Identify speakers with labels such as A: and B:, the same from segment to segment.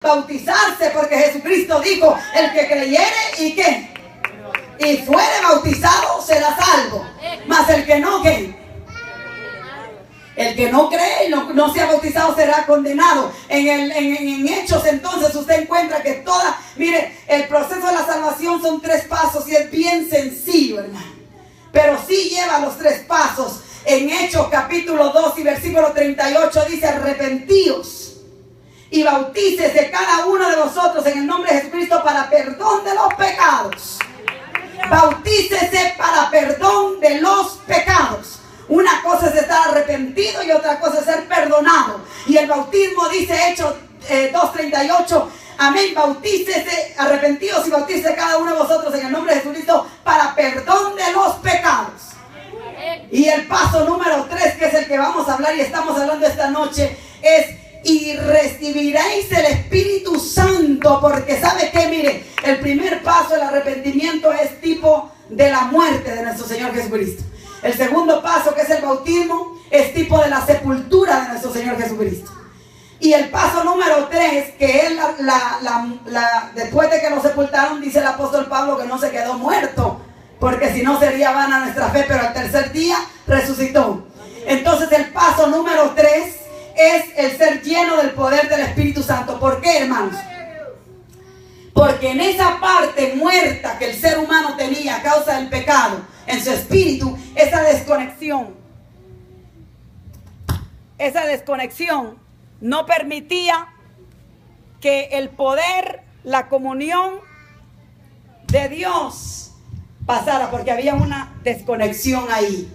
A: bautizarse, porque Jesucristo dijo: el que creyere y que y fuere bautizado será salvo, mas el que no, ¿qué? El que no cree y no sea bautizado será condenado. En Hechos, entonces, usted encuentra que mire, el proceso de la salvación son 3 pasos y es bien sencillo, hermano, pero sí lleva los 3 pasos. En Hechos capítulo 2 y versículo 38 dice: arrepentíos y bautícese cada uno de vosotros en el nombre de Jesucristo para perdón de los pecados. Bautícese para perdón de los pecados. Una cosa es estar arrepentido y otra cosa es ser perdonado. Y el bautismo dice, Hechos 2:38, amén, bautícese, arrepentidos y bautícese cada uno de vosotros en el nombre de Jesucristo para perdón de los pecados. Y el paso número 3, que es el que vamos a hablar y estamos hablando esta noche, es: y recibiréis el Espíritu Santo. Porque ¿sabe qué? Mire, el primer paso del arrepentimiento es tipo de la muerte de nuestro Señor Jesucristo. El segundo paso, que es el bautismo, es tipo de la sepultura de nuestro Señor Jesucristo. Y el paso número 3, que es después de que lo sepultaron, dice el apóstol Pablo que no se quedó muerto, porque si no sería vana nuestra fe, pero al tercer día resucitó. Entonces el paso número 3 es el ser lleno del poder del Espíritu Santo. ¿Por qué, hermanos? Porque en esa parte muerta que el ser humano tenía a causa del pecado, en su espíritu, esa desconexión no permitía que el poder, la comunión de Dios pasara, porque había una desconexión ahí.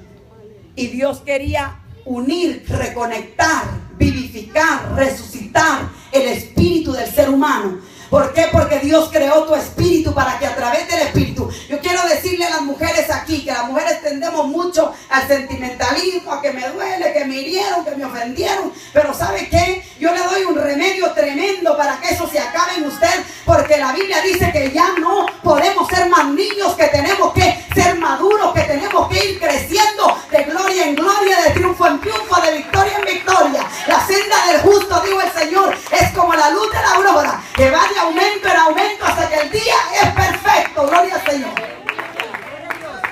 A: Y Dios quería unir, reconectar, vivificar, resucitar el espíritu del ser humano. ¿Por qué? Porque Dios creó tu espíritu para que a través del espíritu... Yo quiero decirle a las mujeres aquí que las mujeres tendemos mucho al sentimentalismo, a que me duele, que me hirieron, que me ofendieron. Pero ¿sabe qué? Yo le doy un remedio tremendo para que eso se acabe en usted, porque la Biblia dice que ya no podemos ser más niños, que tenemos que ser maduros, que tenemos que ir creciendo de gloria en gloria, de triunfo en triunfo, de victoria en victoria. La senda del justo, dijo el Señor, es como la luz de la aurora, que va de aumento en aumento hasta que el día es perfecto. Gloria al Señor.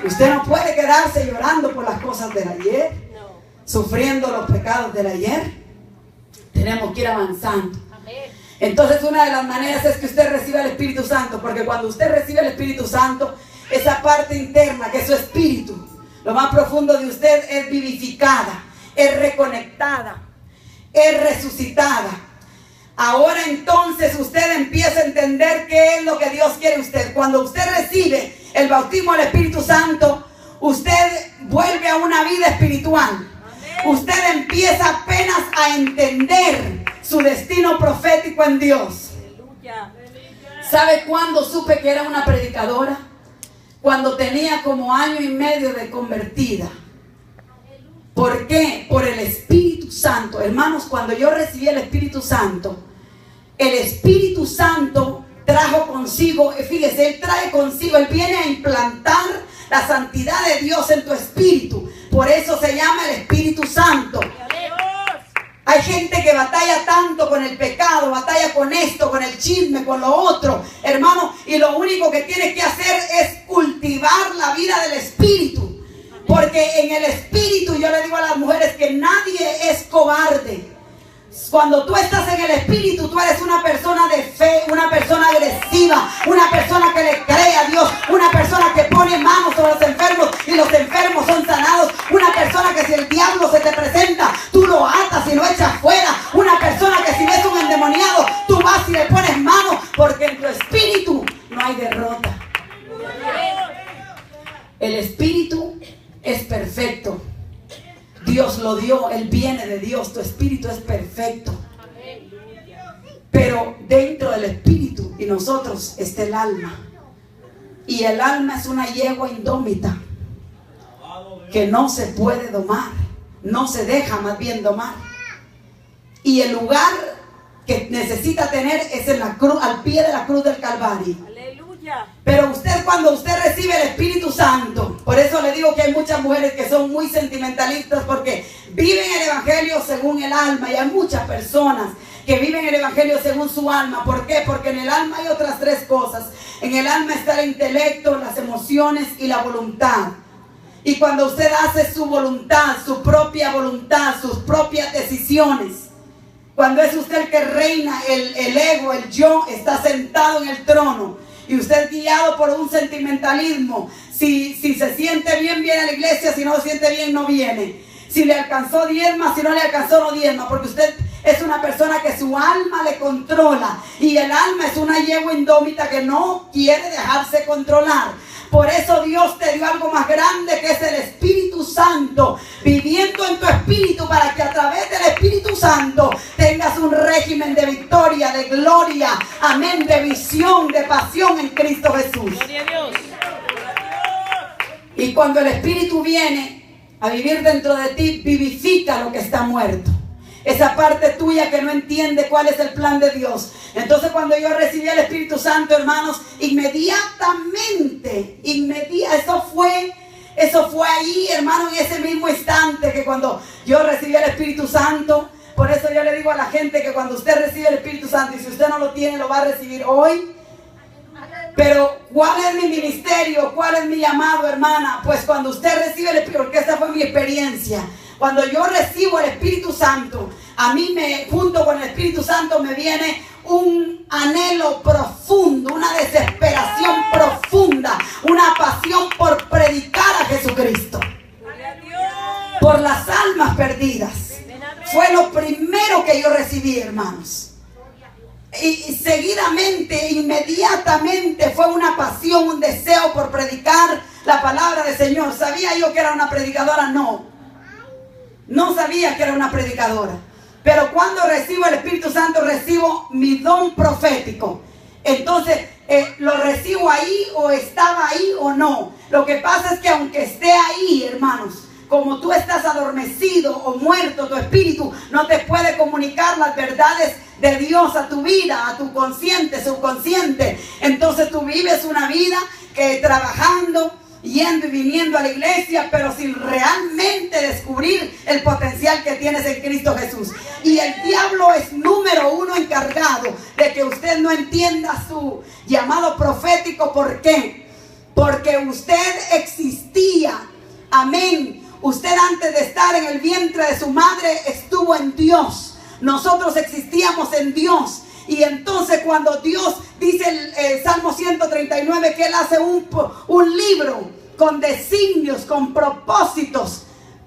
A: Usted no puede quedarse llorando por las cosas del ayer, sufriendo los pecados del ayer. Tenemos que ir avanzando. Entonces, una de las maneras es que usted reciba el Espíritu Santo, porque cuando usted recibe el Espíritu Santo, esa parte interna que es su espíritu, lo más profundo de usted, es vivificada, es reconectada, es resucitada. Ahora entonces usted empieza a entender qué es lo que Dios quiere de usted. Cuando usted recibe el bautismo del Espíritu Santo, usted vuelve a una vida espiritual. Usted empieza apenas a entender su destino profético en Dios. ¿Sabe cuándo supe que era una predicadora? Cuando tenía como 1 año y medio de convertida. ¿Por qué? Por el Espíritu Santo. Hermanos, cuando yo recibí el Espíritu Santo trajo consigo, fíjese, Él trae consigo, Él viene a implantar la santidad de Dios en tu espíritu. Por eso se llama el Espíritu Santo. Hay gente que batalla tanto con el pecado, batalla con esto, con el chisme, con lo otro, hermano, y lo único que tiene que hacer es cultivar la vida del espíritu. Porque en el espíritu, yo le digo a las mujeres que nadie es cobarde. Cuando tú estás en el espíritu, tú eres una persona de fe, una persona agresiva, una persona que le cree a Dios, una persona que pone manos sobre los enfermos y los enfermos son sanados, una persona que si el diablo se te presenta, tú lo atas y lo echas fuera, una persona que si ves un endemoniado, tú vas y le pones manos, porque en tu espíritu no hay derrota. El espíritu es perfecto. Dios lo dio, Él viene de Dios, tu espíritu es perfecto. Pero dentro del espíritu y nosotros está el alma. Y el alma es una yegua indómita que no se puede domar, no se deja más bien domar. Y el lugar que necesita tener es en la cruz, al pie de la cruz del Calvario. Pero usted, cuando usted recibe el Espíritu Santo, por eso le digo que hay muchas mujeres que son muy sentimentalistas, porque viven el evangelio según el alma, y hay muchas personas que viven el evangelio según su alma. ¿Por qué? Porque en el alma hay otras tres cosas. En el alma está el intelecto, las emociones y la voluntad. Y cuando usted hace su voluntad, su propia voluntad, sus propias decisiones, cuando es usted el que reina, el ego, el yo, está sentado en el trono, y usted guiado por un sentimentalismo, si se siente bien, viene a la iglesia, si no se siente bien, no viene. Si le alcanzó, diezma, si no le alcanzó, no diezma, porque usted es una persona que su alma le controla, y el alma es una yegua indómita que no quiere dejarse controlar. Por eso Dios te dio algo más grande, que es el Espíritu Santo, viviendo en tu espíritu, para que a través del Espíritu Santo tengas un régimen de victoria, de gloria, amén, de visión, de pasión en Cristo Jesús.
B: Gloria a Dios.
A: Y cuando el Espíritu viene a vivir dentro de ti, vivifica lo que está muerto. Esa parte tuya que no entiende cuál es el plan de Dios. Entonces cuando yo recibí el Espíritu Santo, hermanos, inmediatamente, eso fue ahí, hermano, en ese mismo instante, que cuando yo recibí el Espíritu Santo. Por eso yo le digo a la gente que cuando usted recibe el Espíritu Santo, y si usted no lo tiene, lo va a recibir hoy. Pero ¿cuál es mi ministerio? ¿Cuál es mi llamado, hermana? Pues cuando usted recibe el Espíritu, porque esa fue mi experiencia. Cuando yo recibo el Espíritu Santo, a mí junto con el Espíritu Santo me viene un anhelo profundo, una desesperación profunda, una pasión por predicar a Jesucristo, por las almas perdidas. Fue lo primero que yo recibí, hermanos. Y seguidamente, inmediatamente, fue una pasión, un deseo por predicar la palabra del Señor. ¿Sabía yo que era una predicadora? No sabía que era una predicadora. Pero cuando recibo el Espíritu Santo, recibo mi don profético. Entonces, lo recibo ahí, o estaba ahí o no. Lo que pasa es que aunque esté ahí, hermanos, como tú estás adormecido o muerto, tu espíritu no te puede comunicar las verdades de Dios a tu vida, a tu consciente, subconsciente. Entonces tú vives una vida que trabajando, yendo y viniendo a la iglesia, pero sin realmente descubrir el potencial que tienes en Cristo Jesús. Y el diablo es número uno encargado de que usted no entienda su llamado profético. ¿Por qué? Porque usted existía, amén. Usted, antes de estar en el vientre de su madre, estuvo en Dios. Nosotros existíamos en Dios. Y entonces cuando Dios dice el Salmo 139 que Él hace un libro con designios, con propósitos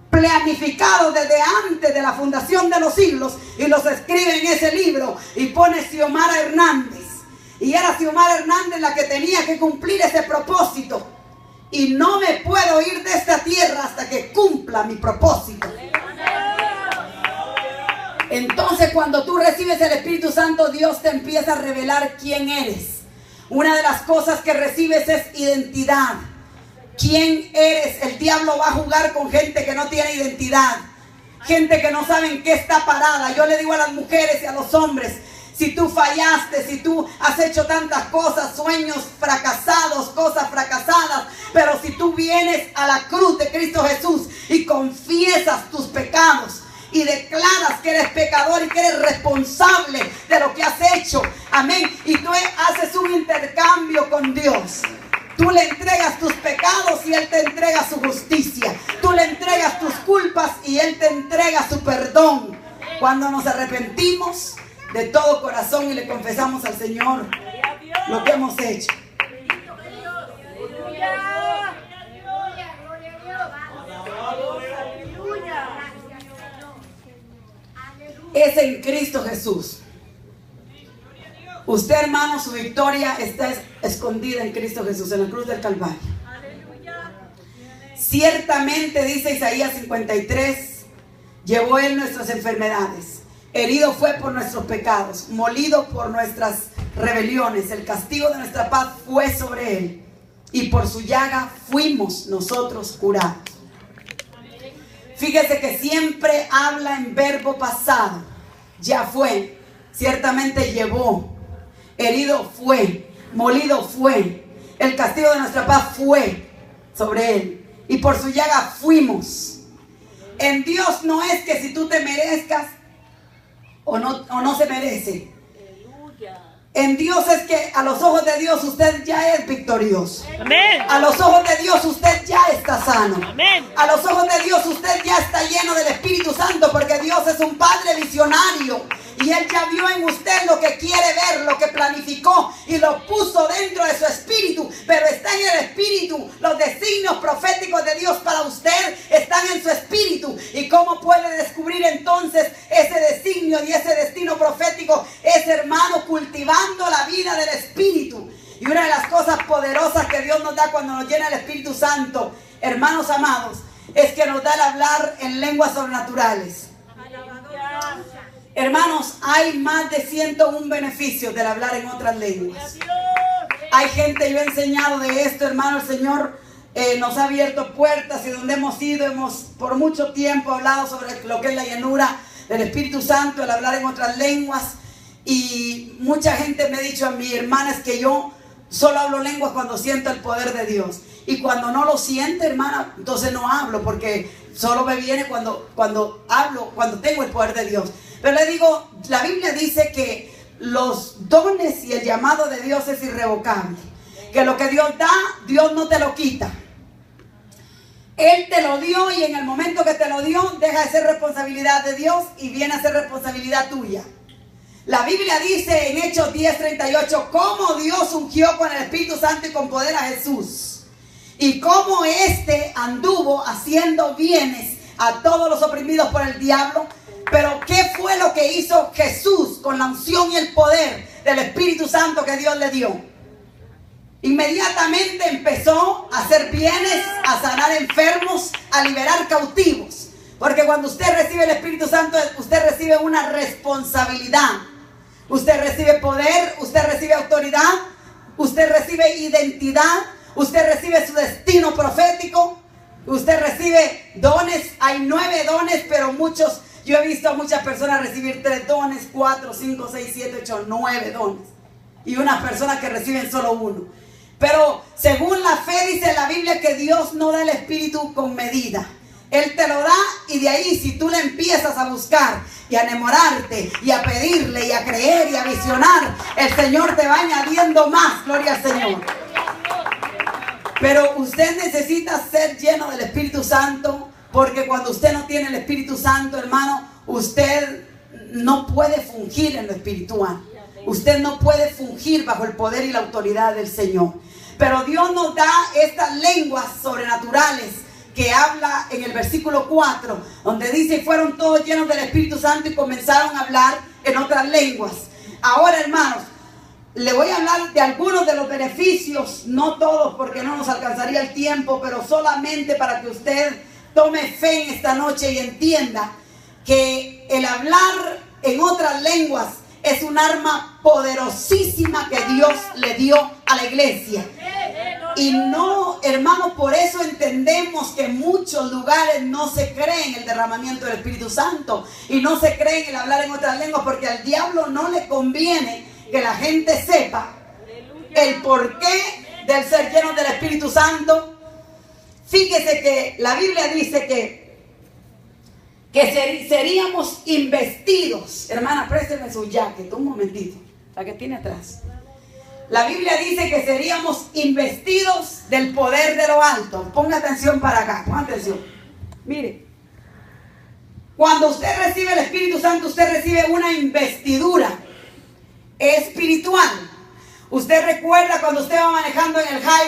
A: planificados desde antes de la fundación de los siglos, y los escribe en ese libro y pone Xiomara Hernández. Y era Xiomara Hernández la que tenía que cumplir ese propósito. Y no me puedo ir de esta tierra hasta que cumpla mi propósito. Entonces cuando tú recibes el Espíritu Santo, Dios te empieza a revelar quién eres. Una de las cosas que recibes es identidad. ¿Quién eres? El diablo va a jugar con gente que no tiene identidad, gente que no sabe en qué está parada. Yo le digo a las mujeres y a los hombres: si tú fallaste, si tú has hecho tantas cosas, sueños fracasados, cosas fracasadas, pero si tú vienes a la cruz de Cristo Jesús y confiesas tus pecados y declaras que eres pecador y que eres responsable de lo que has hecho, amén, y tú haces un intercambio con Dios. Tú le entregas tus pecados y Él te entrega su justicia. Tú le entregas tus culpas y Él te entrega su perdón. Cuando nos arrepentimos de todo corazón y le confesamos al Señor lo que hemos hecho. Es en Cristo Jesús. Usted, hermano, su victoria está escondida en Cristo Jesús, en la cruz del Calvario. Ciertamente, dice Isaías 53, llevó Él nuestras enfermedades, herido fue por nuestros pecados, molido por nuestras rebeliones, el castigo de nuestra paz fue sobre Él, y por su llaga fuimos nosotros curados. Fíjese que siempre habla en verbo pasado. Ya fue, ciertamente llevó, herido fue, molido fue, el castigo de nuestra paz fue sobre Él, y por su llaga fuimos. En Dios no es que si tú te merezcas o no se merece. En Dios es que a los ojos de Dios usted ya es victorioso.
B: Amén.
A: A los ojos de Dios usted ya está sano.
B: Amén.
A: A los ojos de Dios usted ya está lleno del Espíritu Santo, porque Dios es un Padre visionario. Y Él ya vio en usted lo que quiere ver, lo que planificó y lo puso dentro de su espíritu. Pero está en el espíritu. Los designios proféticos de Dios para usted están en su espíritu. ¿Y cómo puede descubrir entonces ese designio y ese destino profético? Es, hermano, cultivando la vida del espíritu. Y una de las cosas poderosas que Dios nos da cuando nos llena el Espíritu Santo, hermanos amados, es que nos da el hablar en lenguas sobrenaturales. Hermanos, hay más de 101 beneficios del hablar en otras lenguas. Hay gente, yo he enseñado de esto, hermano. El Señor nos ha abierto puertas, y donde hemos ido, hemos por mucho tiempo hablado sobre lo que es la llenura del Espíritu Santo, el hablar en otras lenguas. Y mucha gente me ha dicho a mí, hermanas, que yo solo hablo lenguas cuando siento el poder de Dios. Y cuando no lo siente, hermana, entonces no hablo, porque solo me viene cuando hablo, cuando tengo el poder de Dios. Pero le digo, la Biblia dice que los dones y el llamado de Dios es irrevocable. Que lo que Dios da, Dios no te lo quita. Él te lo dio, y en el momento que te lo dio, deja de ser responsabilidad de Dios y viene a ser responsabilidad tuya. La Biblia dice en Hechos 10:38, cómo Dios ungió con el Espíritu Santo y con poder a Jesús. Y cómo éste anduvo haciendo bienes a todos los oprimidos por el diablo. Pero ¿qué fue lo que hizo Jesús con la unción y el poder del Espíritu Santo que Dios le dio? Inmediatamente empezó a hacer bienes, a sanar enfermos, a liberar cautivos. Porque cuando usted recibe el Espíritu Santo, usted recibe una responsabilidad. Usted recibe poder, usted recibe autoridad, usted recibe identidad, usted recibe su destino profético, usted recibe dones. Hay 9 dones, pero muchos... Yo he visto a muchas personas recibir 3 dones, 4, 5, 6, 7, 8, 9 dones. Y unas personas que reciben solo 1. Pero según la fe dice la Biblia que Dios no da el Espíritu con medida. Él te lo da, y de ahí, si tú le empiezas a buscar y a enamorarte y a pedirle y a creer y a visionar, el Señor te va añadiendo más. Gloria al Señor. Pero usted necesita ser lleno del Espíritu Santo. Porque cuando usted no tiene el Espíritu Santo, hermano, usted no puede fungir en lo espiritual. Usted no puede fungir bajo el poder y la autoridad del Señor. Pero Dios nos da estas lenguas sobrenaturales que habla en el versículo 4, donde dice, fueron todos llenos del Espíritu Santo y comenzaron a hablar en otras lenguas. Ahora, hermanos, le voy a hablar de algunos de los beneficios, no todos porque no nos alcanzaría el tiempo, pero solamente para que usted tome fe en esta noche y entienda que el hablar en otras lenguas es un arma poderosísima que Dios le dio a la iglesia. Y no, hermano, por eso entendemos que en muchos lugares no se cree en el derramamiento del Espíritu Santo y no se cree en el hablar en otras lenguas, porque al diablo no le conviene que la gente sepa el porqué del ser lleno del Espíritu Santo. Fíjese que la Biblia dice que seríamos investidos. Hermana, présteme su jacket un momentito, la que tiene atrás. La Biblia dice que seríamos investidos del poder de lo alto. Ponga atención para acá, ponga atención. Mire, cuando usted recibe el Espíritu Santo, usted recibe una investidura espiritual. Usted recuerda cuando usted va manejando en el highway